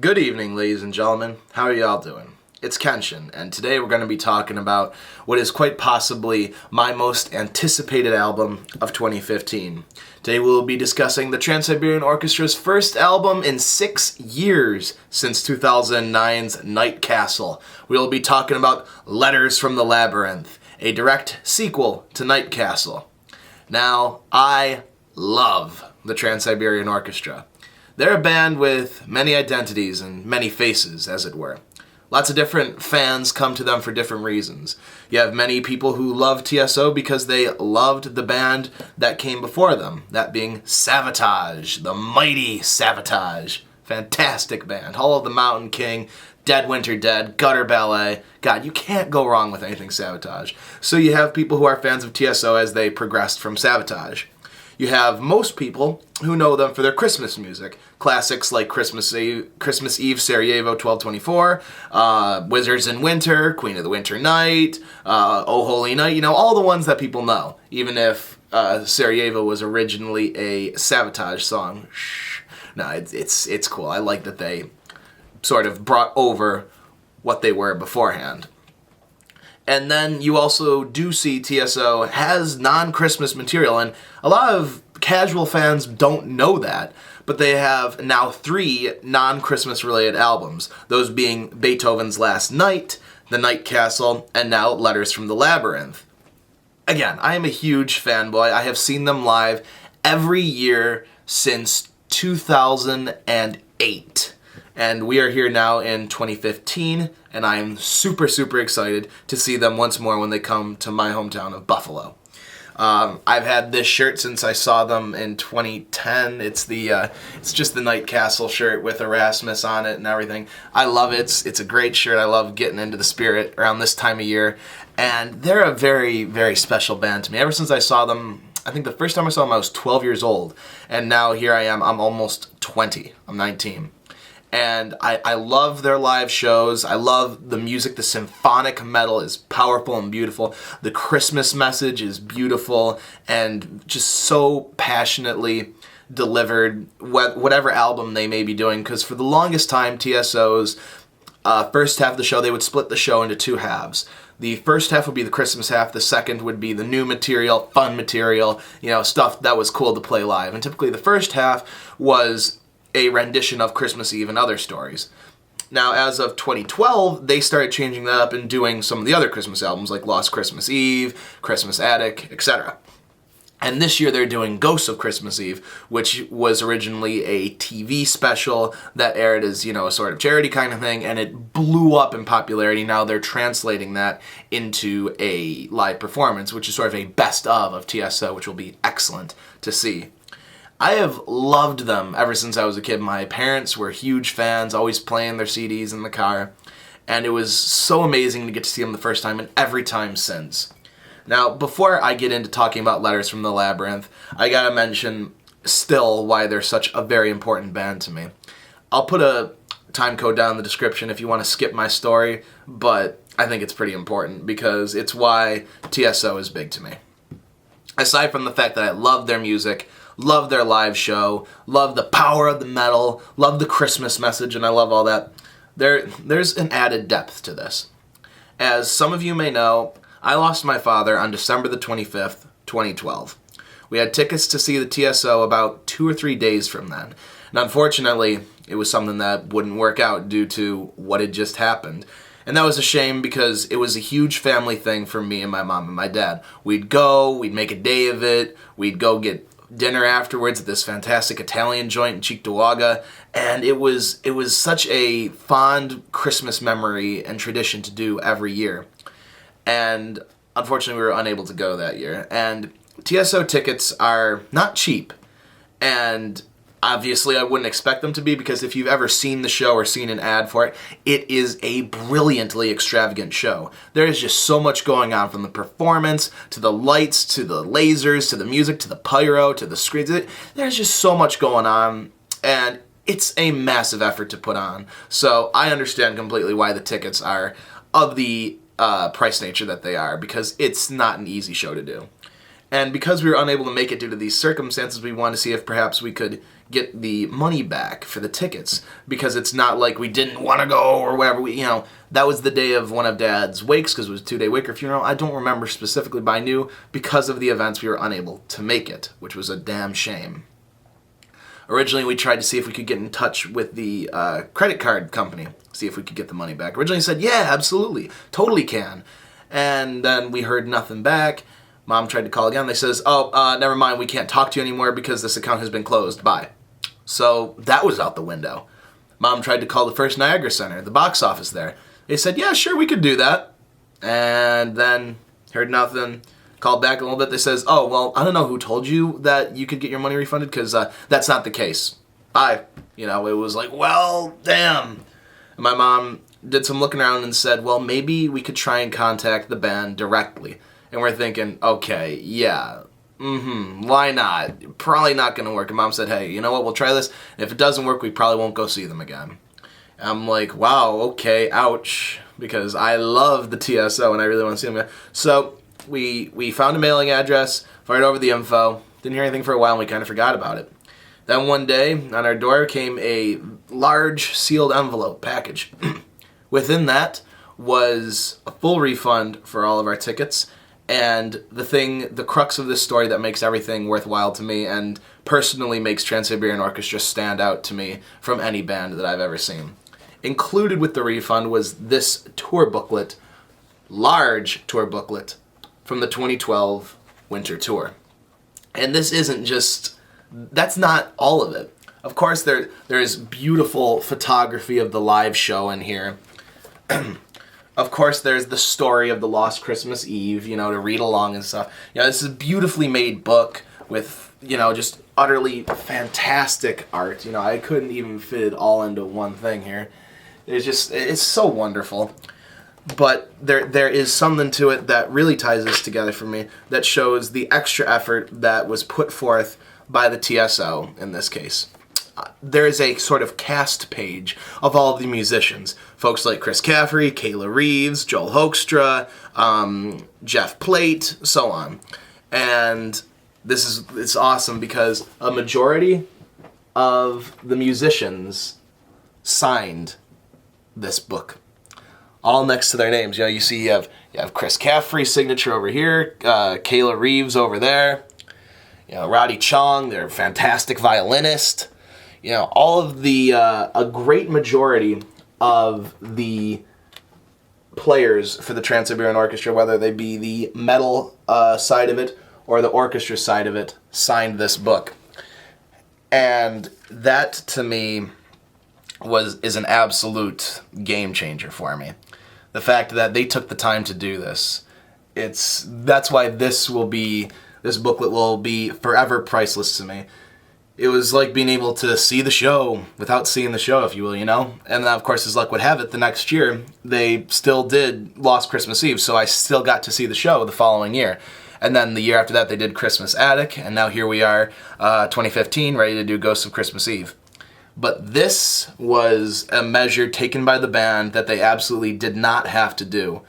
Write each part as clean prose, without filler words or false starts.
Good evening, ladies and gentlemen. How are y'all doing? It's Kenshin, and today we're going to be talking about what is quite possibly my most anticipated album of 2015. Today we'll be discussing the Trans-Siberian Orchestra's first album in 6 years since 2009's Night Castle. We'll be talking about Letters from the Labyrinth, a direct sequel to Night Castle. Now, I love the Trans-Siberian Orchestra. They're a band with many identities and many faces, as it were. Lots of different fans come to them for different reasons. You have many people who love TSO because they loved the band that came before them, that being Savatage, the mighty Savatage. Fantastic band. Hall of the Mountain King, Dead Winter Dead, Gutter Ballet. God, you can't go wrong with anything Savatage. So you have people who are fans of TSO as they progressed from Savatage. You have most people who know them for their Christmas music. Classics like Christmas Eve Sarajevo 1224, Wizards in Winter, Queen of the Winter Night, Oh Holy Night, all the ones that people know. Even if Sarajevo was originally a Savatage song. Shh. No, it's cool. I like that they sort of brought over what they were beforehand. And then you also do see TSO has non-Christmas material, and a lot of casual fans don't know that, but they have now 3 non-Christmas related albums, those being Beethoven's Last Night, The Night Castle, and now Letters from the Labyrinth. Again, I am a huge fanboy. I have seen them live every year since 2008. And we are here now in 2015, and I am super, super excited to see them once more when they come to my hometown of Buffalo. I've had this shirt since I saw them in 2010. It's just the Night Castle shirt with Erasmus on it and everything. I love it. It's a great shirt. I love getting into the spirit around this time of year. And they're a very, very special band to me. Ever since I saw them, I think the first time I saw them I was 12 years old. And now here I am, I'm almost 20. I'm 19. And I love their live shows. I love the music. The symphonic metal is powerful and beautiful. The Christmas message is beautiful and just so passionately delivered, whatever album they may be doing. Because for the longest time, TSO's first half of the show, they would split the show into 2 halves. The first half would be the Christmas half. The second would be the new material, fun material, stuff that was cool to play live. And typically the first half was a rendition of Christmas Eve and other stories. Now, as of 2012, they started changing that up and doing some of the other Christmas albums like Lost Christmas Eve, Christmas Attic, etc. And this year they're doing Ghosts of Christmas Eve, which was originally a TV special that aired as, a sort of charity kind of thing, and it blew up in popularity. Now they're translating that into a live performance, which is sort of a best of TSO, which will be excellent to see. I have loved them ever since I was a kid. My parents were huge fans, always playing their CDs in the car, and it was so amazing to get to see them the first time and every time since. Now, before I get into talking about Letters from the Labyrinth, I gotta mention still why they're such a very important band to me. I'll put a time code down in the description if you want to skip my story, but I think it's pretty important because it's why TSO is big to me. Aside from the fact that I love their music, love their live show, love the power of the metal, love the Christmas message, and I love all that, there's an added depth to this. As some of you may know, I lost my father on December the 25th, 2012. We had tickets to see the TSO about 2 or 3 days from then. And unfortunately, it was something that wouldn't work out due to what had just happened. And that was a shame because it was a huge family thing for me and my mom and my dad. We'd make a day of it, we'd go get dinner afterwards at this fantastic Italian joint in Cheektowaga, and it was such a fond Christmas memory and tradition to do every year. And unfortunately, we were unable to go that year. And TSO tickets are not cheap, and obviously I wouldn't expect them to be because if you've ever seen the show or seen an ad for it, it is a brilliantly extravagant show. There is just so much going on, from the performance, to the lights, to the lasers, to the music, to the pyro, to the screens. There's just so much going on, and it's a massive effort to put on. So I understand completely why the tickets are of the price nature that they are, because it's not an easy show to do. And because we were unable to make it due to these circumstances, we wanted to see if perhaps we could get the money back for the tickets, because it's not like we didn't want to go or whatever. That was the day of one of Dad's wakes, because it was a 2-day Waker funeral. I don't remember specifically, but I knew because of the events we were unable to make it, which was a damn shame. Originally, we tried to see if we could get in touch with the credit card company, see if we could get the money back. Originally said, yeah, absolutely, totally can. And then we heard nothing back. Mom tried to call again. They says, never mind, we can't talk to you anymore because this account has been closed. Bye. So that was out the window. Mom tried to call the First Niagara Center, the box office there. They said, yeah, sure, we could do that. And then heard nothing. Called back a little bit. They says, oh, well, I don't know who told you that you could get your money refunded, because that's not the case. Bye. It was like, well, damn. And my mom did some looking around and said, well, maybe we could try and contact the band directly. And we're thinking, okay, yeah, why not? Probably not going to work. And Mom said, hey, you know what, we'll try this. And if it doesn't work, we probably won't go see them again. And I'm like, wow, okay, ouch, because I love the TSO and I really want to see them again. So we found a mailing address, fired over the info, didn't hear anything for a while, and we kind of forgot about it. Then one day, on our door came a large sealed envelope package. Within that was a full refund for all of our tickets, and the crux of this story that makes everything worthwhile to me and personally makes Trans-Siberian Orchestra stand out to me from any band that I've ever seen. Included with the refund was this tour booklet, large tour booklet, from the 2012 winter tour. And this isn't just, that's not all of it. Of course, there is beautiful photography of the live show in here. Of course, there's the story of the Lost Christmas Eve, to read along and stuff. This is a beautifully made book with, just utterly fantastic art. I couldn't even fit it all into one thing here. It's so wonderful. But there is something to it that really ties this together for me, that shows the extra effort that was put forth by the TSO in this case. There is a sort of cast page of all of the musicians. Folks like Chris Caffery, Kayla Reeves, Joel Hoekstra, Jeff Plate, so on. And it's awesome because a majority of the musicians signed this book, all next to their names. You see you have Chris Caffery's signature over here, Kayla Reeves over there, Roddy Chong, their fantastic violinist. All of a great majority of the players for the Trans-Siberian Orchestra, whether they be the metal side of it or the orchestra side of it, signed this book. And that, to me, is an absolute game changer for me. The fact that they took the time to do this, that's why this booklet will be forever priceless to me. It was like being able to see the show without seeing the show, if you will, And then, of course, as luck would have it, the next year, they still did Lost Christmas Eve, so I still got to see the show the following year. And then the year after that, they did Christmas Attic, and now here we are, 2015, ready to do Ghosts of Christmas Eve. But this was a measure taken by the band that they absolutely did not have to do.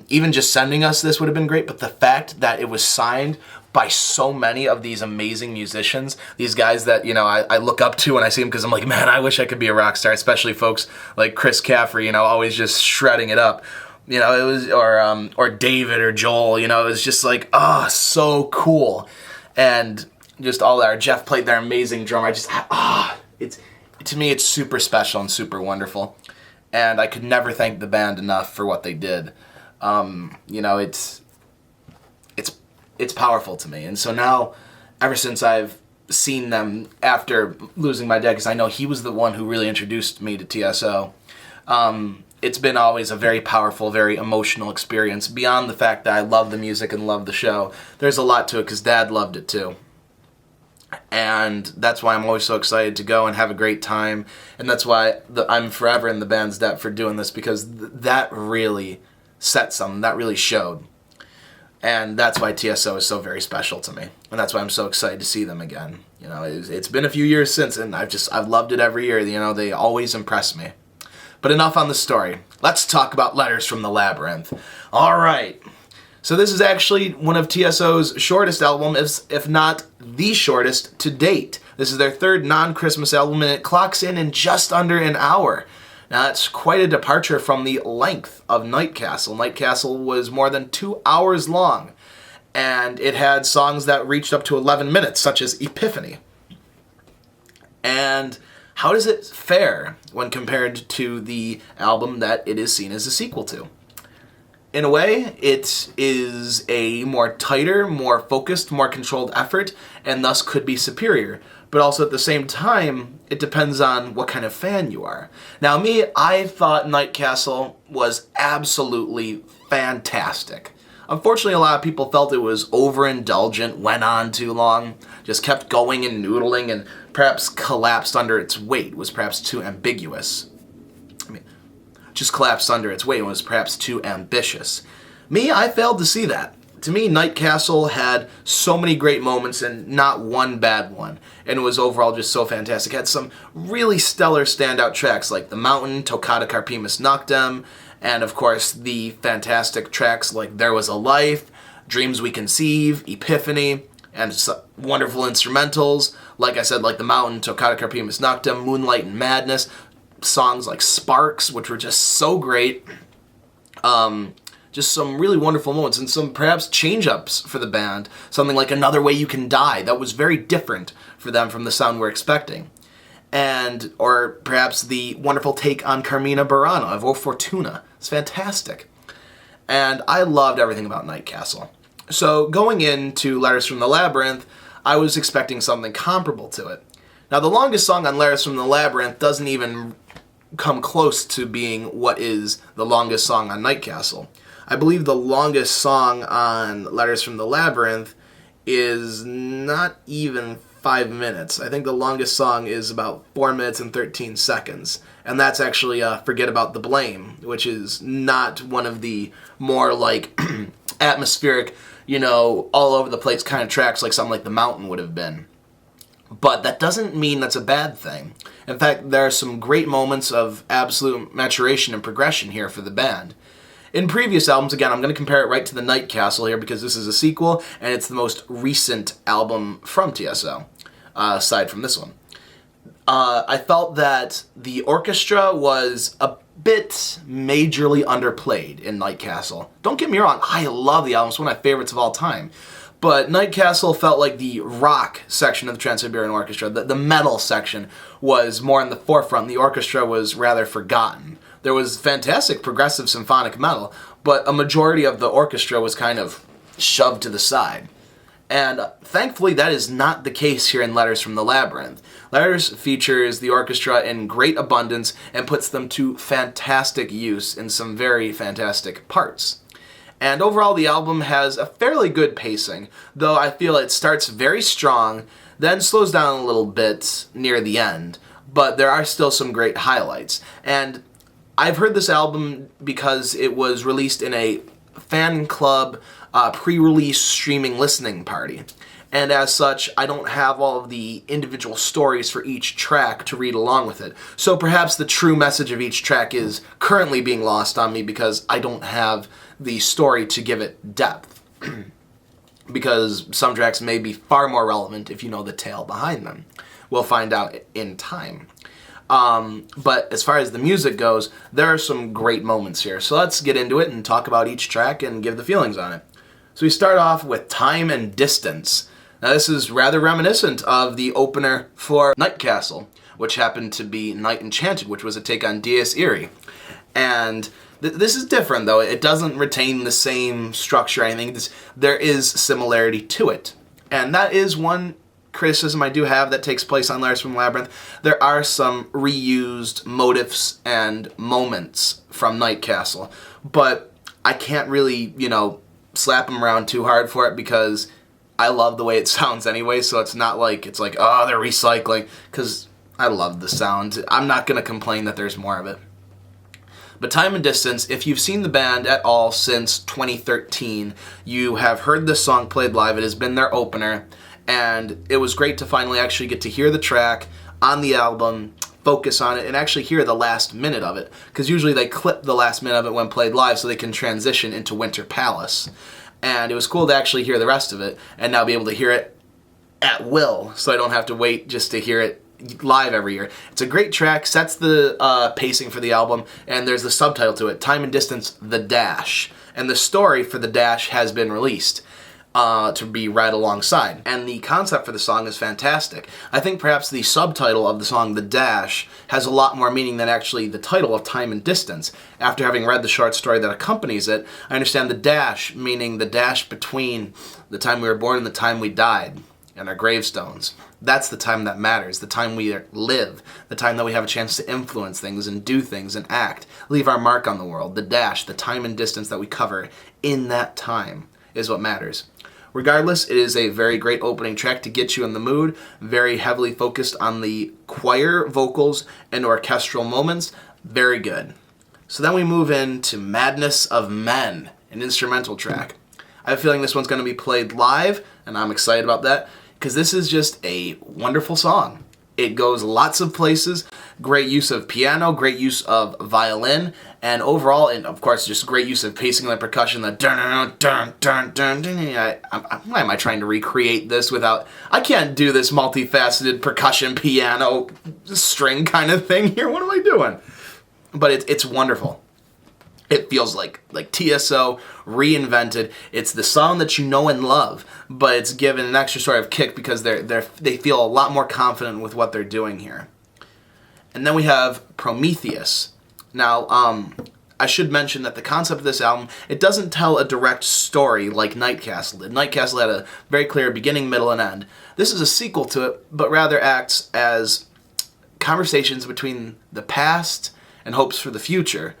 Even just sending us this would have been great, but the fact that it was signed by so many of these amazing musicians, these guys that, I look up to when I see them, because I'm like, man, I wish I could be a rock star, especially folks like Chris Caffery, always just shredding it up. It was, or David or Joel, it was just like, so cool. And just all that, Jeff played their amazing drummer. To me, it's super special and super wonderful. And I could never thank the band enough for what they did. It's powerful to me. And so now, ever since I've seen them after losing my dad, because I know he was the one who really introduced me to TSO, it's been always a very powerful, very emotional experience. Beyond the fact that I love the music and love the show, there's a lot to it because Dad loved it too. And that's why I'm always so excited to go and have a great time. And that's why I'm forever in the band's debt for doing this, because that really set something, that really showed. And that's why TSO is so very special to me. And that's why I'm so excited to see them again. It's been a few years since, and I've loved it every year. They always impress me. But enough on the story. Let's talk about Letters from the Labyrinth. All right. So this is actually one of TSO's shortest albums, if not the shortest to date. This is their third non-Christmas album, and it clocks in just under an hour. Now that's quite a departure from the length of Night Castle. Night Castle was more than 2 hours long, and it had songs that reached up to 11 minutes, such as Epiphany. And how does it fare when compared to the album that it is seen as a sequel to? In a way, it is a more tighter, more focused, more controlled effort, and thus could be superior. But also at the same time, it depends on what kind of fan you are. Now me, I thought Night Castle was absolutely fantastic. Unfortunately, a lot of people felt it was overindulgent, went on too long, just kept going and noodling, and perhaps collapsed under its weight, was perhaps too ambiguous. Just collapsed under its weight and was perhaps too ambitious. Me, I failed to see that. To me, Night Castle had so many great moments and not one bad one, and it was overall just so fantastic. It had some really stellar standout tracks like The Mountain, Toccata Carpimus Noctem, and of course the fantastic tracks like There Was a Life, Dreams We Conceive, Epiphany, and some wonderful instrumentals, like I said, like The Mountain, Toccata Carpimus Noctem, Moonlight and Madness, songs like Sparks, which were just so great. Just some really wonderful moments and some perhaps change-ups for the band. Something like Another Way You Can Die. That was very different for them from the sound we're expecting. Or perhaps the wonderful take on Carmina Burana of O Fortuna. It's fantastic. And I loved everything about Night Castle. So going into Letters from the Labyrinth, I was expecting something comparable to it. Now the longest song on Letters from the Labyrinth doesn't even come close to being what is the longest song on Night Castle. I believe the longest song on Letters from the Labyrinth is not even 5 minutes. I think the longest song is about 4 minutes and 13 seconds. And that's actually Forget About the Blame, which is not one of the more like atmospheric, all over the place kind of tracks like something like The Mountain would have been. But that doesn't mean that's a bad thing. In fact, there are some great moments of absolute maturation and progression here for the band. In previous albums, again, I'm going to compare it right to the Night Castle here because this is a sequel and it's the most recent album from TSO, aside from this one. I felt that the orchestra was a bit majorly underplayed in Night Castle. Don't get me wrong, I love the album, it's one of my favorites of all time. But Night Castle felt like the rock section of the Trans-Siberian Orchestra, the metal section, was more in the forefront. The orchestra was rather forgotten. There was fantastic progressive symphonic metal, but a majority of the orchestra was kind of shoved to the side. And thankfully that is not the case here in Letters from the Labyrinth. Letters features the orchestra in great abundance and puts them to fantastic use in some very fantastic parts. And overall the album has a fairly good pacing, though I feel it starts very strong, then slows down a little bit near the end, but there are still some great highlights. And I've heard this album because it was released in a fan club pre-release streaming listening party. And as such, I don't have all of the individual stories for each track to read along with it. So perhaps the true message of each track is currently being lost on me because I don't have the story to give it depth. Because some tracks may be far more relevant if you know the tale behind them. We'll find out in time. But as far as the music goes, there are some great moments here. So let's get into it and talk about each track and give the feelings on it. So we start off with Time and Distance. Now this is rather reminiscent of the opener for Night Castle, which happened to be Night Enchanted, which was a take on Dies Irae. And this is different, though. It doesn't retain the same structure or anything. There is similarity to it. And that is one criticism I do have that takes place on Letters from the Labyrinth. There are some reused motifs and moments from Night Castle, but I can't really, slap them around too hard for it because I love the way it sounds anyway, so it's not like, oh, they're recycling, because I love the sound. I'm not going to complain that there's more of it. But Time and Distance, if you've seen the band at all since 2013, you have heard this song played live. It has been their opener, and it was great to finally actually get to hear the track on the album, focus on it, and actually hear the last minute of it, because usually they clip the last minute of it when played live so they can transition into Winter Palace. And it was cool to actually hear the rest of it, and now be able to hear it at will, so I don't have to wait just to hear it live every year. It's a great track, sets the pacing for the album, and there's the subtitle to it, Time and Distance, The Dash. And the story for The Dash has been released to be read alongside. And the concept for the song is fantastic. I think perhaps the subtitle of the song, The Dash, has a lot more meaning than actually the title of Time and Distance. After having read the short story that accompanies it, I understand the dash, meaning the dash between the time we were born and the time we died, and our gravestones. That's the time that matters, the time we live, the time that we have a chance to influence things and do things and act, leave our mark on the world. The dash, the time and distance that we cover in that time is what matters. Regardless, it is a very great opening track to get you in the mood, very heavily focused on the choir vocals and orchestral moments. Very good. So then we move into Madness of Men, an instrumental track. I have a feeling this one's going to be played live, and I'm excited about that, because this is just a wonderful song. It goes lots of places, great use of piano, great use of violin, and overall, and of course, just great use of pacing and percussion, the dun dun dun dun dun. Why am I trying to recreate this without, I can't do this multifaceted percussion, piano, string kind of thing here, what am I doing? But it's wonderful. It feels like TSO reinvented. It's the song that you know and love, but it's given an extra sort of kick because they feel a lot more confident with what they're doing here. And then we have Prometheus. Now, I should mention that the concept of this album, it doesn't tell a direct story like Night Castle did. Night Castle had a very clear beginning, middle, and end. This is a sequel to it, but rather acts as conversations between the past and hopes for the future,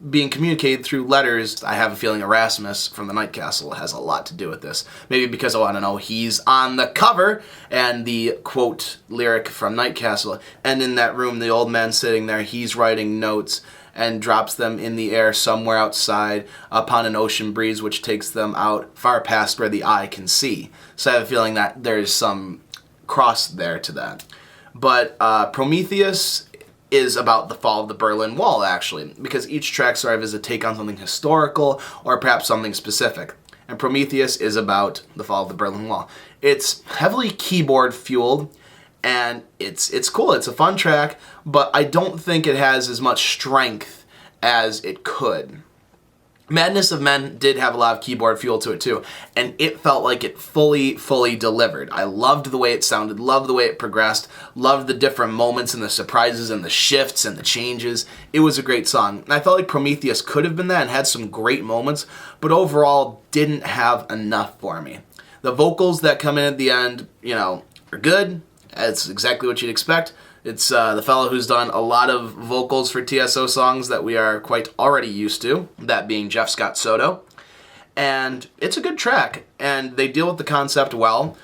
being communicated through letters. I have a feeling Erasmus from the Night Castle has a lot to do with this. Maybe because, I don't know, he's on the cover, and the quote lyric from Night Castle, and in that room, the old man sitting there, he's writing notes and drops them in the air somewhere outside upon an ocean breeze which takes them out far past where the eye can see. So I have a feeling that there's some cross there to that. But Prometheus is about the fall of the Berlin Wall, actually, because each track sort of is a take on something historical or perhaps something specific. And Prometheus is about the fall of the Berlin Wall. It's heavily keyboard fueled, and it's cool. It's a fun track, but I don't think it has as much strength as it could. Madness of Men did have a lot of keyboard fuel to it too, and it felt like it fully delivered. I loved the way it sounded, loved the way it progressed, loved the different moments and the surprises and the shifts and the changes. It was a great song. And I felt like Prometheus could have been that and had some great moments, but overall didn't have enough for me. The vocals that come in at the end, are good. It's exactly what you'd expect. It's the fellow who's done a lot of vocals for TSO songs that we are quite already used to, that being Jeff Scott Soto. And it's a good track, and they deal with the concept well,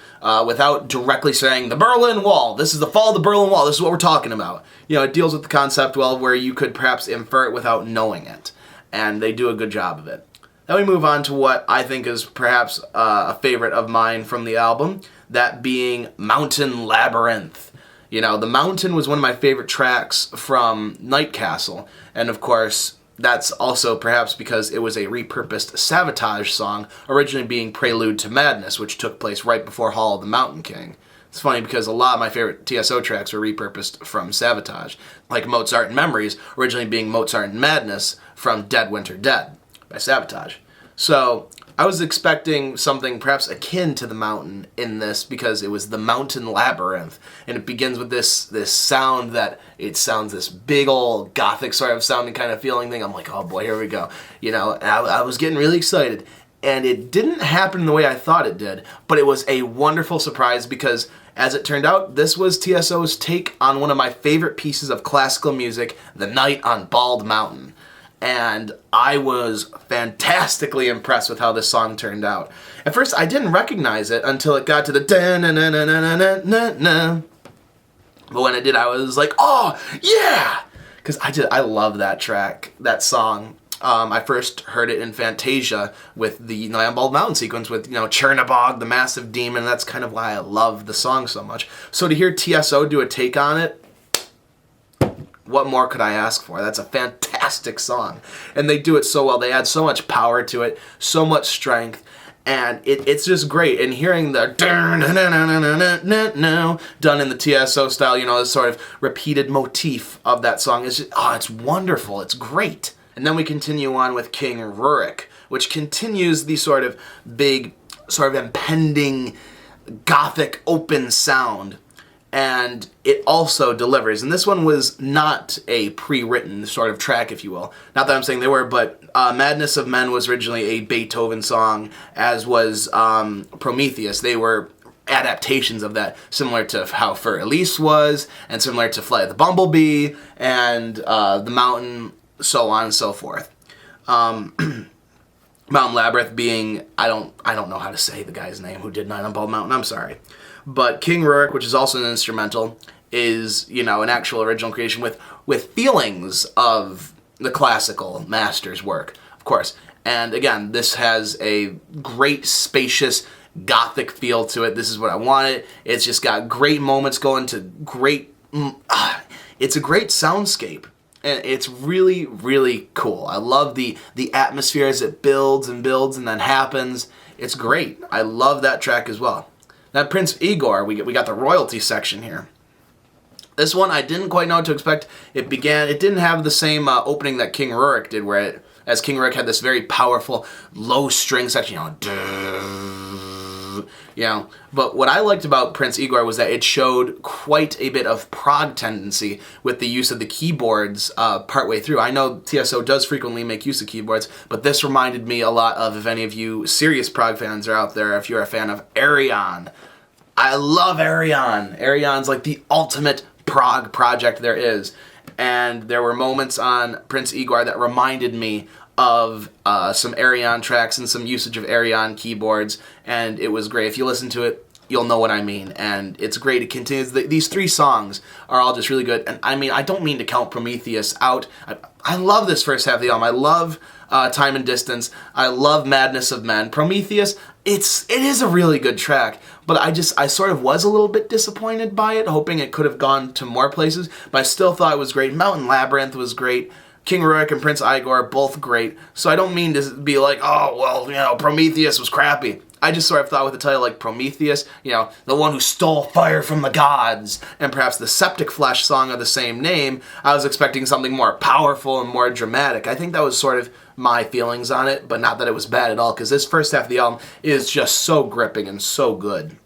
without directly saying, the Berlin Wall, this is the fall of the Berlin Wall, this is what we're talking about. It deals with the concept well where you could perhaps infer it without knowing it, and they do a good job of it. Then we move on to what I think is perhaps a favorite of mine from the album, that being Mountain Labyrinth. The Mountain was one of my favorite tracks from Night Castle, and of course, that's also perhaps because it was a repurposed Sabotage song, originally being Prelude to Madness, which took place right before Hall of the Mountain King. It's funny because a lot of my favorite TSO tracks were repurposed from Sabotage, like Mozart in Memories, originally being Mozart in Madness from Dead Winter Dead by Sabotage. So I was expecting something perhaps akin to the mountain in this because it was the Mountain Labyrinth, and it begins with this sound that it sounds this big old gothic sort of sounding kind of feeling thing. I'm like, oh boy, here we go. I was getting really excited, and it didn't happen the way I thought it did, but it was a wonderful surprise because, as it turned out, this was TSO's take on one of my favorite pieces of classical music, The Night on Bald Mountain. And I was fantastically impressed with how this song turned out. At first, I didn't recognize it until it got to the da-na-na-na-na-na-na-na. But when it did, I was like, oh, yeah! Because I love that track, that song. I first heard it in Fantasia with the Night on Bald Mountain sequence with, Chernabog, the massive demon. That's kind of why I love the song so much. So to hear TSO do a take on it, what more could I ask for? That's a fantastic song. And they do it so well. They add so much power to it, so much strength. And it's just great. And hearing the done in the TSO style, you know, this sort of repeated motif of that song is just, oh, it's wonderful. It's great. And then we continue on with King Uruk, which continues the sort of big, sort of impending gothic open sound. And it also delivers. And this one was not a pre-written sort of track, if you will. Not that I'm saying they were, but Madness of Men was originally a Beethoven song, as was Prometheus. They were adaptations of that, similar to how Fur Elise was, and similar to Flight of the Bumblebee, and The Mountain, so on and so forth. Mountain Labyrinth being, I don't know how to say the guy's name who did Night on Bald Mountain, I'm sorry. But King Uruk, which is also an instrumental, is, you know, an actual original creation with feelings of the classical master's work, of course. And again, this has a great, spacious, gothic feel to it. This is what I wanted. It's just got great moments going to great... it's a great soundscape. And it's really, really cool. I love the atmosphere as it builds and builds and then happens. It's great. I love that track as well. Now, Prince Igor, we got the royalty section here. This one, I didn't quite know what to expect. It didn't have the same opening that King Uruk did, where as King Uruk had this very powerful low string section, you know, but what I liked about Prince Igor was that it showed quite a bit of prog tendency with the use of the keyboards partway through. I know TSO does frequently make use of keyboards, but this reminded me a lot of, if any of you serious prog fans are out there, if you're a fan of Arion. I love Arion. Arion's like the ultimate prog project there is. And there were moments on Prince Igor that reminded me of some Arion tracks and some usage of Arion keyboards, and it was great. If you listen to it, you'll know what I mean, and it's great. It continues. These three songs are all just really good, and I mean, I don't mean to count Prometheus out. I love this first half of the album. I love Time and Distance. I love Madness of Men. Prometheus, it is a really good track, but I sort of was a little bit disappointed by it, hoping it could have gone to more places, but I still thought it was great. Mountain Labyrinth was great. King Uruk and Prince Igor, both great. So I don't mean to be like, oh, well, you know, Prometheus was crappy. I just sort of thought with a title like Prometheus, you know, the one who stole fire from the gods, and perhaps the Septic Flesh song of the same name, I was expecting something more powerful and more dramatic. I think that was sort of my feelings on it, but not that it was bad at all, because this first half of the album is just so gripping and so good.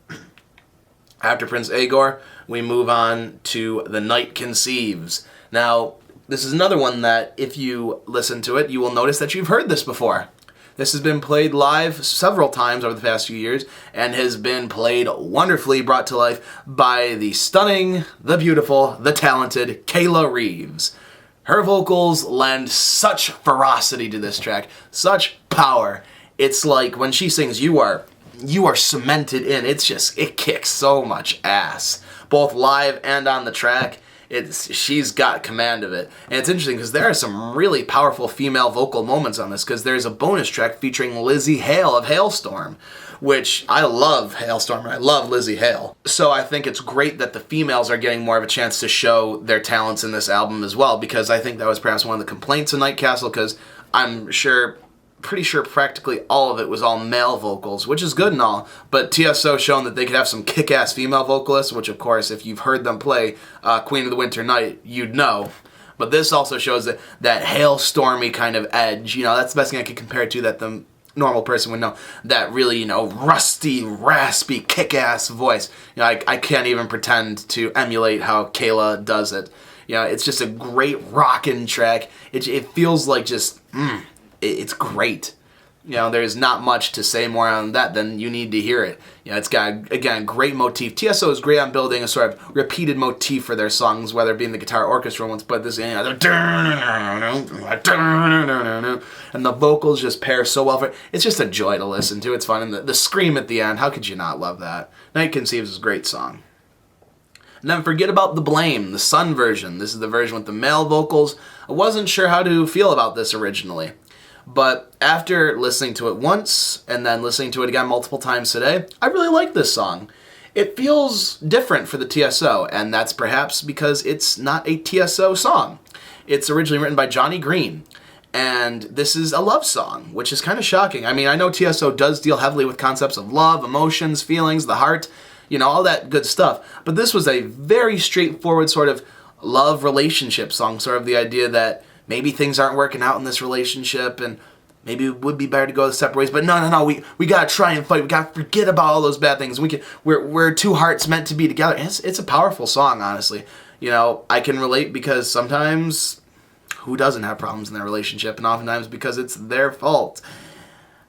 After Prince Igor, we move on to The Knight Conceives. Now, this is another one that, if you listen to it, you will notice that you've heard this before. This has been played live several times over the past few years, and has been played wonderfully, brought to life by the stunning, the beautiful, the talented Kayla Reeves. Her vocals lend such ferocity to this track, such power. It's like when she sings, you are cemented in. It kicks so much ass, both live and on the track. She's got command of it. And it's interesting because there are some really powerful female vocal moments on this, because there's a bonus track featuring Lizzie Hale of Hailstorm, which I love Hailstorm, and I love Lizzie Hale. So I think it's great that the females are getting more of a chance to show their talents in this album as well, because I think that was perhaps one of the complaints of Night Castle, because I'm pretty sure practically all of it was all male vocals, which is good and all, but TSO shown that they could have some kick-ass female vocalists, which of course, if you've heard them play Queen of the Winter Night, you'd know. But this also shows that hailstormy kind of edge, you know, that's the best thing I could compare it to, that the normal person would know. That really, you know, rusty, raspy, kick-ass voice. You know, I can't even pretend to emulate how Kayla does it. You know, it's just a great rockin' track. It feels like just, it's great. You know, there's not much to say more on that than you need to hear it. You know, it's got, again, great motif. TSO is great on building a sort of repeated motif for their songs, whether it be in the guitar orchestra ones, but this, you know, and the vocals just pair so well for it. It's just a joy to listen to. It's fun. And the scream at the end, how could you not love that? Night Conceives is a great song. And then forget about The Blame, the Sun version. This is the version with the male vocals. I wasn't sure how to feel about this originally, but after listening to it once and then listening to it again multiple times today, I really like this song. It feels different for the TSO, and that's perhaps because it's not a TSO song. It's originally written by Johnny Green, And this is a love song, which is kind of shocking. I mean, I know TSO does deal heavily with concepts of love, emotions, feelings, the heart, you know, all that good stuff. But this was a very straightforward sort of love relationship song, sort of the idea that maybe things aren't working out in this relationship and maybe it would be better to go the separate ways. But no, we gotta try and fight. We gotta forget about all those bad things. We're two hearts meant to be together. And it's a powerful song, honestly. You know, I can relate because sometimes who doesn't have problems in their relationship, and oftentimes because it's their fault.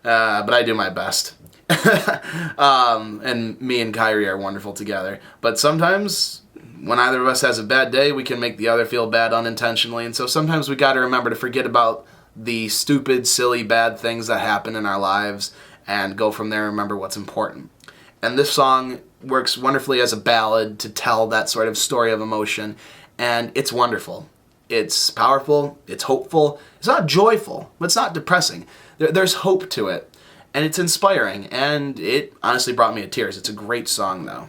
But I do my best. And me and Kyrie are wonderful together. But sometimes, when either of us has a bad day, we can make the other feel bad unintentionally. And so sometimes we gotta remember to forget about the stupid, silly, bad things that happen in our lives and go from there and remember what's important. And this song works wonderfully as a ballad to tell that sort of story of emotion. And it's wonderful. It's powerful, it's hopeful, it's not joyful, but it's not depressing. There's hope to it, and it's inspiring, and it honestly brought me to tears. It's a great song, though.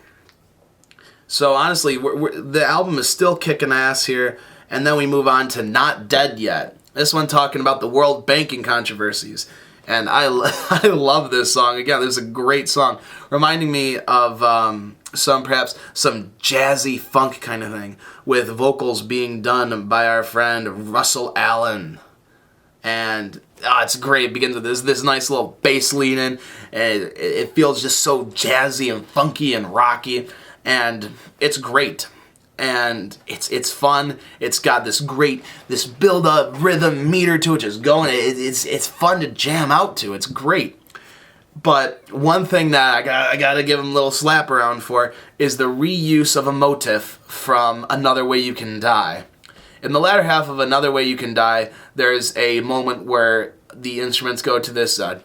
So honestly, the album is still kicking ass here, and then we move on to Not Dead Yet. This one talking about the world banking controversies. And I love this song. Again, this is a great song, reminding me of perhaps some jazzy funk kind of thing, with vocals being done by our friend Russell Allen. And it's great. It begins with this nice little bass lead in, and it feels just so jazzy and funky and rocky, and it's great. And it's fun. It's got this build-up rhythm meter to it, just going. It's fun to jam out to. It's great. But one thing that I gotta give him a little slap around for is the reuse of a motif from Another Way You Can Die. In the latter half of Another Way You Can Die, there's a moment where the instruments go to this then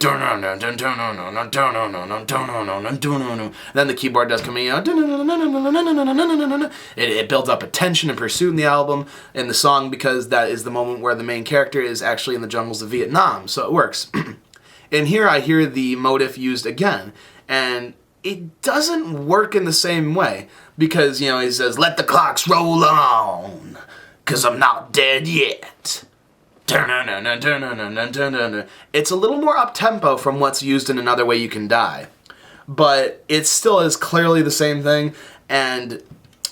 the keyboard does come in, it builds up a tension and pursuit in the album, in the song, because that is the moment where the main character is actually in the jungles of Vietnam, so it works. And here I hear the motif used again, and it doesn't work in the same way, because, you know, he says, "Let the clocks roll on, 'cause I'm not dead yet." It's a little more up-tempo from what's used in Another Way You Can Die, but it still is clearly the same thing, and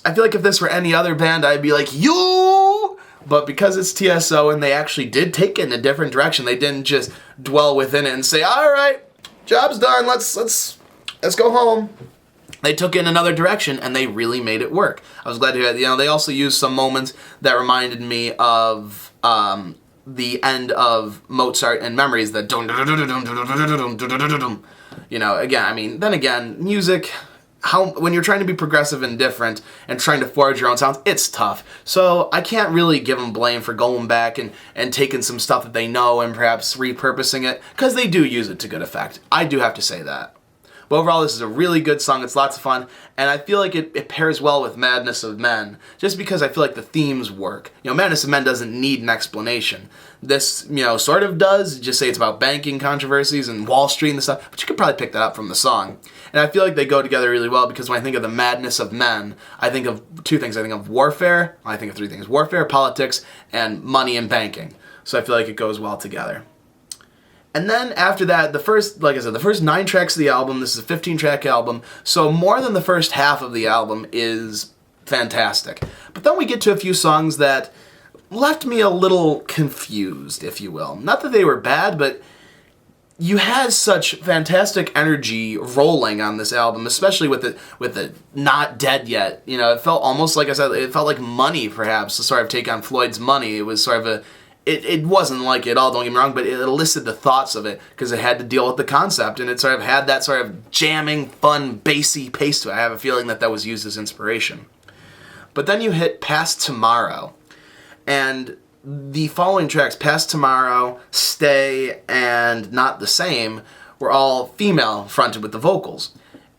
I feel like if this were any other band, I'd be like, "You!" But because it's TSO and they actually did take it in a different direction, they didn't just dwell within it and say, "All right, job's done, let's go home." They took it in another direction, and they really made it work. I was glad to hear that. You know, they also used some moments that reminded me of the end of Mozart and Memories, the you know, again, I mean, then again, music, when you're trying to be progressive and different and trying to forge your own sounds, it's tough. So I can't really give them blame for going back and taking some stuff that they know and perhaps repurposing it, because they do use it to good effect. I do have to say that. But overall, this is a really good song. It's lots of fun, and I feel like it pairs well with Madness of Men, just because I feel like the themes work. You know, Madness of Men doesn't need an explanation. This, you know, sort of does. Just say it's about banking controversies and Wall Street and stuff, but you could probably pick that up from the song. And I feel like they go together really well, because when I think of the Madness of Men, I think of two things. I think of warfare. I think of three things: warfare, politics, and money and banking. So I feel like it goes well together. And then after that, like I said, the first 9 tracks of the album, this is a 15-track album, so more than the first half of the album is fantastic. But then we get to a few songs that left me a little confused, if you will. Not that they were bad, but you had such fantastic energy rolling on this album, especially with the Not Dead Yet. You know, it felt almost, like I said, it felt like Money, perhaps, to sort of take on Floyd's Money. It was sort of It wasn't like it all, don't get me wrong, but it elicited the thoughts of it, because it had to deal with the concept, and it sort of had that sort of jamming, fun, bassy pace to it. I have a feeling that was used as inspiration. But then you hit Past Tomorrow, and the following tracks, Past Tomorrow, Stay, and Not the Same, were all female-fronted with the vocals.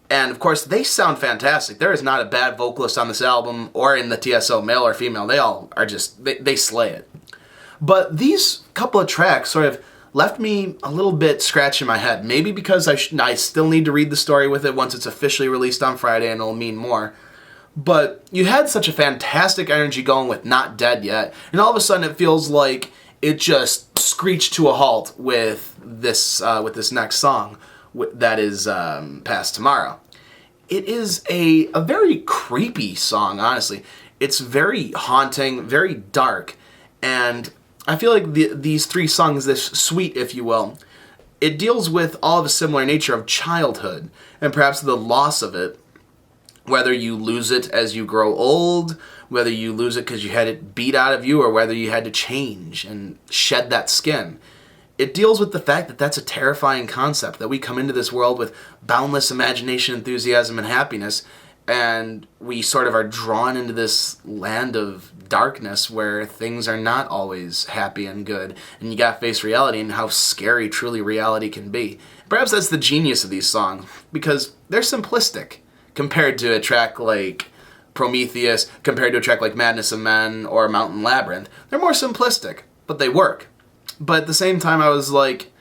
And, of course, they sound fantastic. There is not a bad vocalist on this album, or in the TSO, male or female. They all are just, they slay it. But these couple of tracks sort of left me a little bit scratching my head. Maybe because I still need to read the story with it once it's officially released on Friday, and it'll mean more. But you had such a fantastic energy going with Not Dead Yet, and all of a sudden it feels like it just screeched to a halt with this next song that is Past Tomorrow. It is a very creepy song, honestly. It's very haunting, very dark, and I feel like these three songs, this suite, if you will, it deals with all of a similar nature of childhood, and perhaps the loss of it, whether you lose it as you grow old, whether you lose it because you had it beat out of you, or whether you had to change and shed that skin. It deals with the fact that that's a terrifying concept, that we come into this world with boundless imagination, enthusiasm, and happiness, and we sort of are drawn into this land of darkness where things are not always happy and good, and you gotta face reality and how scary truly reality can be. Perhaps that's the genius of these songs, because they're simplistic compared to a track like Prometheus, compared to a track like Madness of Men or Mountain Labyrinth. They're more simplistic, but they work. But at the same time, I was like,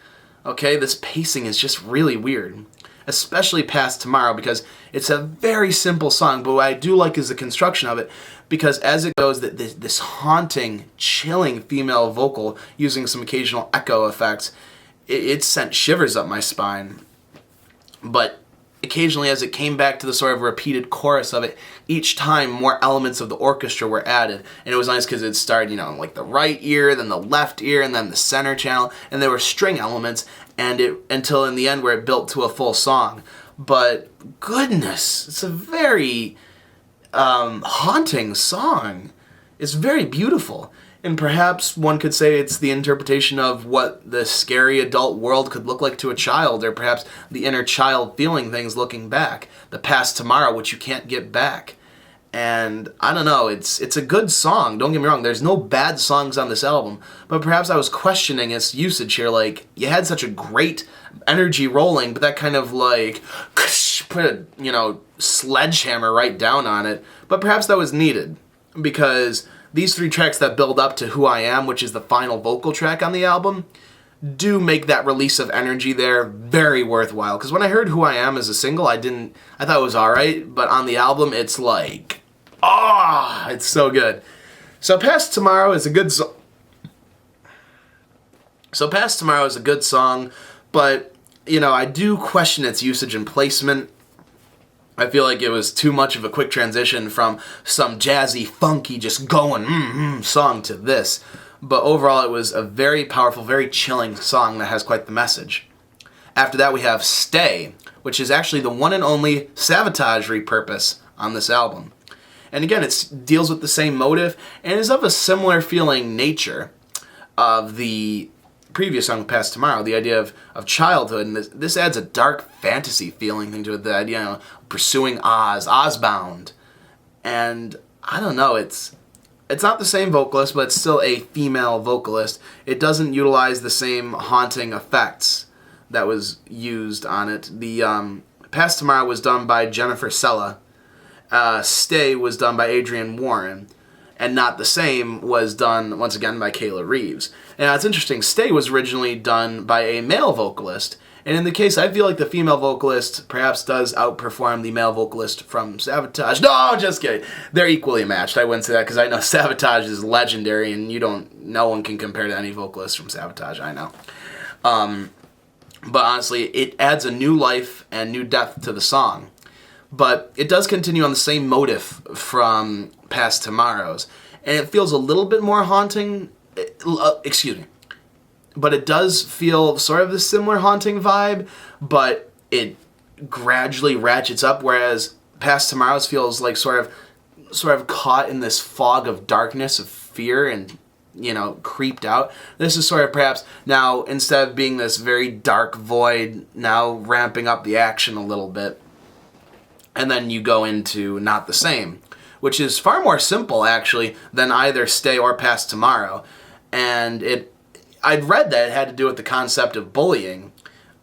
okay, this pacing is just really weird. Especially Past Tomorrow, because it's a very simple song, but what I do like is the construction of it, because as it goes, this haunting, chilling female vocal using some occasional echo effects, it sent shivers up my spine. But occasionally, as it came back to the sort of repeated chorus of it, each time more elements of the orchestra were added. And it was nice because it started, like the right ear, then the left ear, and then the center channel, and there were string elements, and until in the end where it built to a full song. But goodness, it's a very haunting song. It's very beautiful. And perhaps one could say it's the interpretation of what the scary adult world could look like to a child, or perhaps the inner child feeling things looking back. The past tomorrow, which you can't get back. And I don't know, it's a good song, don't get me wrong, there's no bad songs on this album, but perhaps I was questioning its usage here, like, you had such a great energy rolling, but that kind of like, put a, sledgehammer right down on it, but perhaps that was needed, because these three tracks that build up to Who I Am, which is the final vocal track on the album, do make that release of energy there very worthwhile. Because when I heard Who I Am as a single, I thought it was alright, but on the album, it's like, it's so good. So Past Tomorrow is a good song. But, I do question its usage and placement. I feel like it was too much of a quick transition from some jazzy, funky, just going song to this. But overall, it was a very powerful, very chilling song that has quite the message. After that, we have Stay, which is actually the one and only Sabotage repurpose on this album. And again, it deals with the same motive and is of a similar feeling nature of the previous song, Past Tomorrow, the idea of childhood. And this adds a dark fantasy feeling thing to it, the idea of pursuing Ozbound. And I don't know, it's not the same vocalist, but it's still a female vocalist. It doesn't utilize the same haunting effects that was used on it. The Past Tomorrow was done by Jennifer Sella. Stay was done by Adrienne Warren. And Not the Same was done, once again, by Kayla Reeves. And it's interesting, Stay was originally done by a male vocalist. And in the case, I feel like the female vocalist perhaps does outperform the male vocalist from Sabotage. No, just kidding. They're equally matched. I wouldn't say that because I know Sabotage is legendary and no one can compare to any vocalist from Sabotage, I know. But honestly, it adds a new life and new depth to the song. But it does continue on the same motive from Past Tomorrows. And it feels a little bit more haunting. But it does feel sort of a similar haunting vibe, but it gradually ratchets up, whereas Past Tomorrows feels like sort of caught in this fog of darkness, of fear, and, creeped out. This is sort of perhaps now, instead of being this very dark void, now ramping up the action a little bit. And then you go into Not the Same, which is far more simple, actually, than either Stay or Past Tomorrow. And I'd read that it had to do with the concept of bullying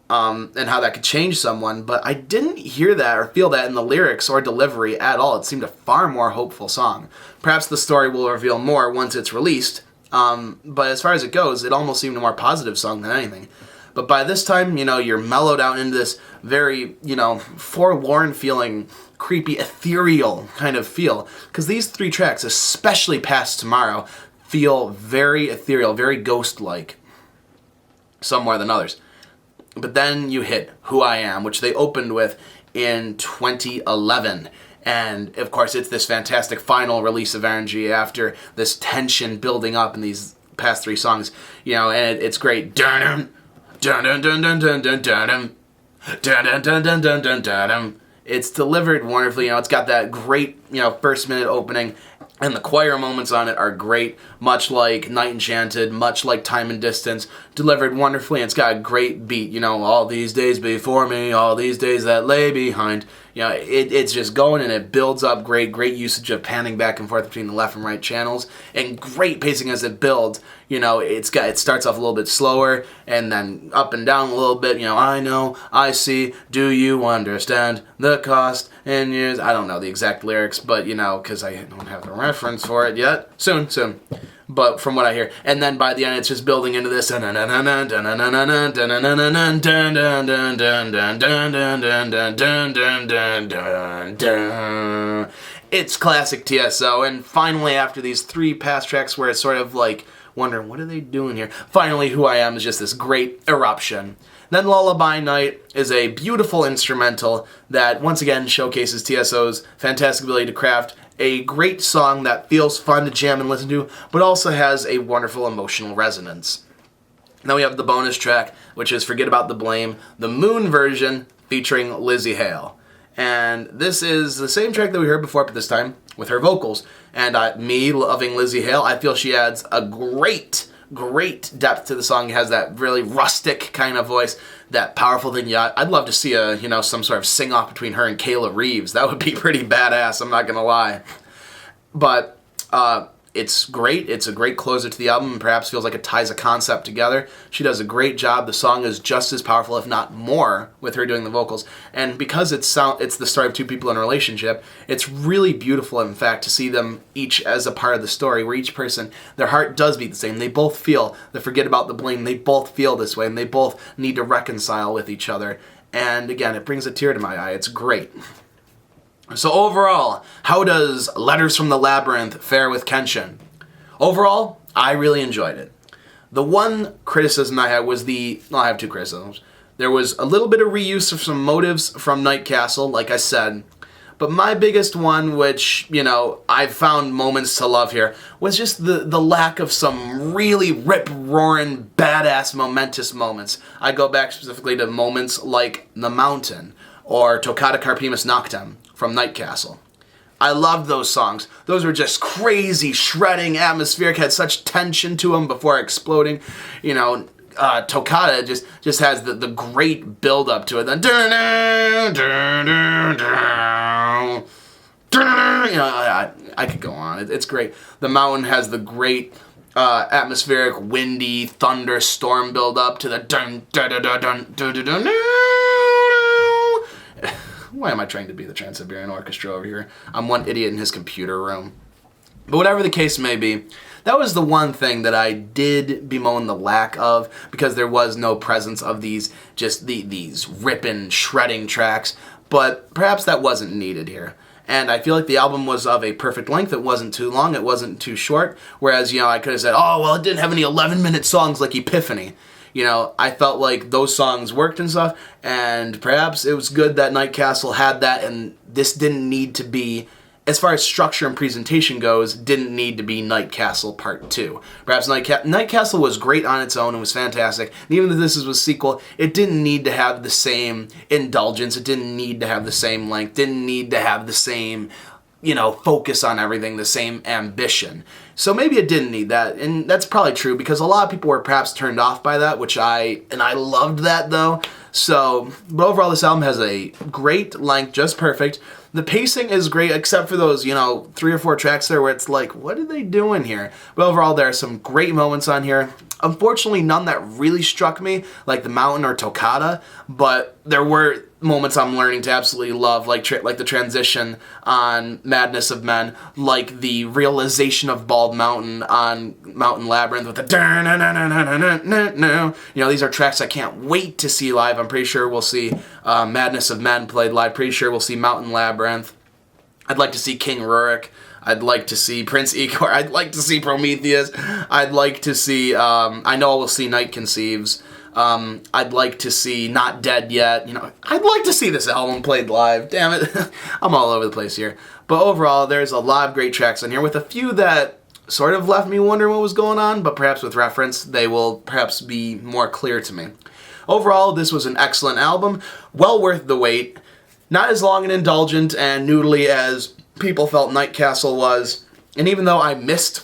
and how that could change someone, but I didn't hear that or feel that in the lyrics or delivery at all. It seemed a far more hopeful song. Perhaps the story will reveal more once it's released, but as far as it goes, it almost seemed a more positive song than anything. But by this time, you're mellowed out into this very, forlorn feeling, creepy, ethereal kind of feel. Because these three tracks, especially Past Tomorrow, feel very ethereal, very ghost-like, some more than others. But then you hit Who I Am, which they opened with in 2011. And, of course, it's this fantastic final release of energy after this tension building up in these past three songs. You know, and it's great. Dun dun dun dun dun dun dun dun dun dun dun dun dun dun. It's delivered wonderfully. You know, it's got that great, you know, first minute opening. And the choir moments on it are great, much like Night Enchanted, much like Time and Distance, delivered wonderfully. And it's got a great beat, you know, all these days before me, all these days that lay behind. You know, it's just going and it builds up great usage of panning back and forth between the left and right channels, and great pacing as it builds. You know, it starts off a little bit slower and then up and down a little bit. You know, I know, I see, do you understand the cost in years? I don't know the exact lyrics, but you know, because I don't have the reference for it yet. Soon. But from what I hear, and then by the end, it's just building into this. It's classic TSO, and finally, after these three past tracks, where it's sort of like wondering what are they doing here, finally, Who I Am is just this great eruption. Then Lullaby Night is a beautiful instrumental that once again showcases TSO's fantastic ability to craft a great song that feels fun to jam and listen to, but also has a wonderful emotional resonance. Then we have the bonus track, which is Forget About the Blame, the Moon version featuring Lizzie Hale. And this is the same track that we heard before, but this time with her vocals. And me loving Lizzie Hale, I feel she adds a great depth to the song. It has that really rustic kind of voice, that powerful thing. Yeah, I'd love to see some sort of sing-off between her and Kayla Reeves. That would be pretty badass, I'm not gonna lie. But it's great. It's a great closer to the album, and perhaps feels like it ties a concept together. She does a great job. The song is just as powerful, if not more, with her doing the vocals. And because it's the story of two people in a relationship, it's really beautiful, in fact, to see them each as a part of the story, where each person, their heart does beat the same. They both feel the Forget About the Blame. They both feel this way, and they both need to reconcile with each other. And again, it brings a tear to my eye. It's great. So overall, how does Letters from the Labyrinth fare with Kenshin? Overall, I really enjoyed it. The one criticism I had was I have two criticisms. There was a little bit of reuse of some motives from Night Castle, like I said, but my biggest one, which, you know, I've found moments to love here, was just the lack of some really rip-roaring, badass, momentous moments. I go back specifically to moments like The Mountain, or Toccata Carpimus Noctem from Night Castle. I loved those songs. Those were just crazy, shredding, atmospheric, had such tension to them before exploding. You know, Toccata just has the great build-up to it. Then, you know, I could go on. It's great. The Mountain has the great atmospheric, windy, thunderstorm build-up to the dun-dun-dun-dun-dun-dun-dun. Why am I trying to be the Trans-Siberian Orchestra over here? I'm one idiot in his computer room. But whatever the case may be, that was the one thing that I did bemoan the lack of, because there was no presence of these ripping, shredding tracks. But perhaps that wasn't needed here. And I feel like the album was of a perfect length. It wasn't too long. It wasn't too short. Whereas, you know, I could have said, oh, well, it didn't have any 11-minute songs like Epiphany. You know, I felt like those songs worked and stuff, and perhaps it was good that Night Castle had that, and this didn't need to be, as far as structure and presentation goes, didn't need to be Night Castle Part 2. Perhaps Night Castle was great on its own and was fantastic, and even though this was a sequel, it didn't need to have the same indulgence, it didn't need to have the same length, didn't need to have the same, you know, focus on everything, the same ambition. So maybe it didn't need that, and that's probably true, because a lot of people were perhaps turned off by that, I loved that, though. So, but overall, this album has a great length, just perfect. The pacing is great, except for those, you know, 3 or 4 tracks there where it's like, what are they doing here? But overall, there are some great moments on here. Unfortunately, none that really struck me, like The Mountain or Toccata, but there were moments I'm learning to absolutely love, like the transition on Madness of Men, like the realization of Bald Mountain on Mountain Labyrinth with the you know, these are tracks I can't wait to see live. I'm pretty sure we'll see Madness of Men played live. Pretty sure we'll see Mountain Labyrinth. I'd like to see King Uruk. I'd like to see Prince Igor. I'd like to see Prometheus. I'd like to see, I know we'll see Knight Conceives. I'd like to see Not Dead Yet. You know, I'd like to see this album played live. Damn it. I'm all over the place here. But overall, there's a lot of great tracks on here with a few that sort of left me wondering what was going on, but perhaps with reference, they will perhaps be more clear to me. Overall, this was an excellent album. Well worth the wait. Not as long and indulgent and noodly as people felt Night Castle was. And even though I missed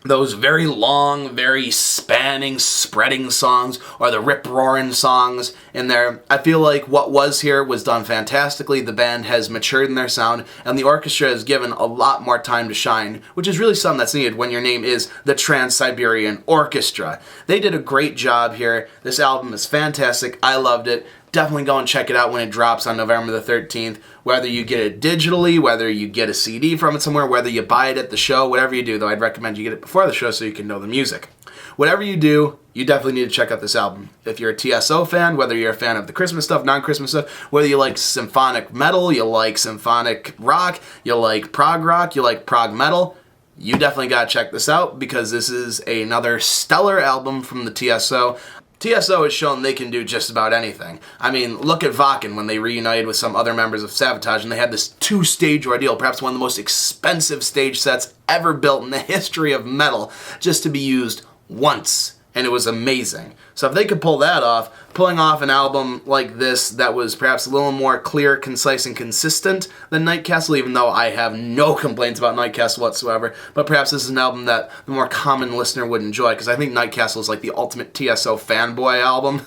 those very long, very spanning, spreading songs, or the rip-roaring songs in there, I feel like what was here was done fantastically. The band has matured in their sound, and the orchestra has given a lot more time to shine, which is really something that's needed when your name is the Trans-Siberian Orchestra. They did a great job here. This album is fantastic. I loved it. Definitely go and check it out when it drops on November the 13th. Whether you get it digitally, whether you get a CD from it somewhere, whether you buy it at the show, whatever you do, though I'd recommend you get it before the show so you can know the music. Whatever you do, you definitely need to check out this album. If you're a TSO fan, whether you're a fan of the Christmas stuff, non-Christmas stuff, whether you like symphonic metal, you like symphonic rock, you like prog rock, you like prog metal, you definitely gotta check this out because this is another stellar album from the TSO. TSO has shown they can do just about anything. I mean, look at Vakken when they reunited with some other members of Sabotage and they had this 2-stage ordeal, perhaps one of the most expensive stage sets ever built in the history of metal, just to be used once. And it was amazing. So if they could pull that off, pulling off an album like this that was perhaps a little more clear, concise, and consistent than Night Castle, even though I have no complaints about Night Castle whatsoever, but perhaps this is an album that the more common listener would enjoy, because I think Night Castle is like the ultimate TSO fanboy album.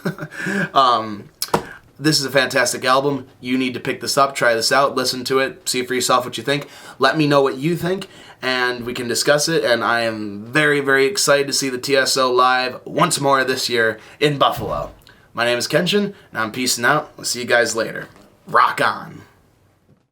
This is a fantastic album. You need to pick this up, try this out, listen to it, see for yourself what you think. Let me know what you think, and we can discuss it. And I am very, very excited to see the TSO live once more this year in Buffalo. My name is Kenshin, and I'm peacing out. I'll see you guys later. Rock on.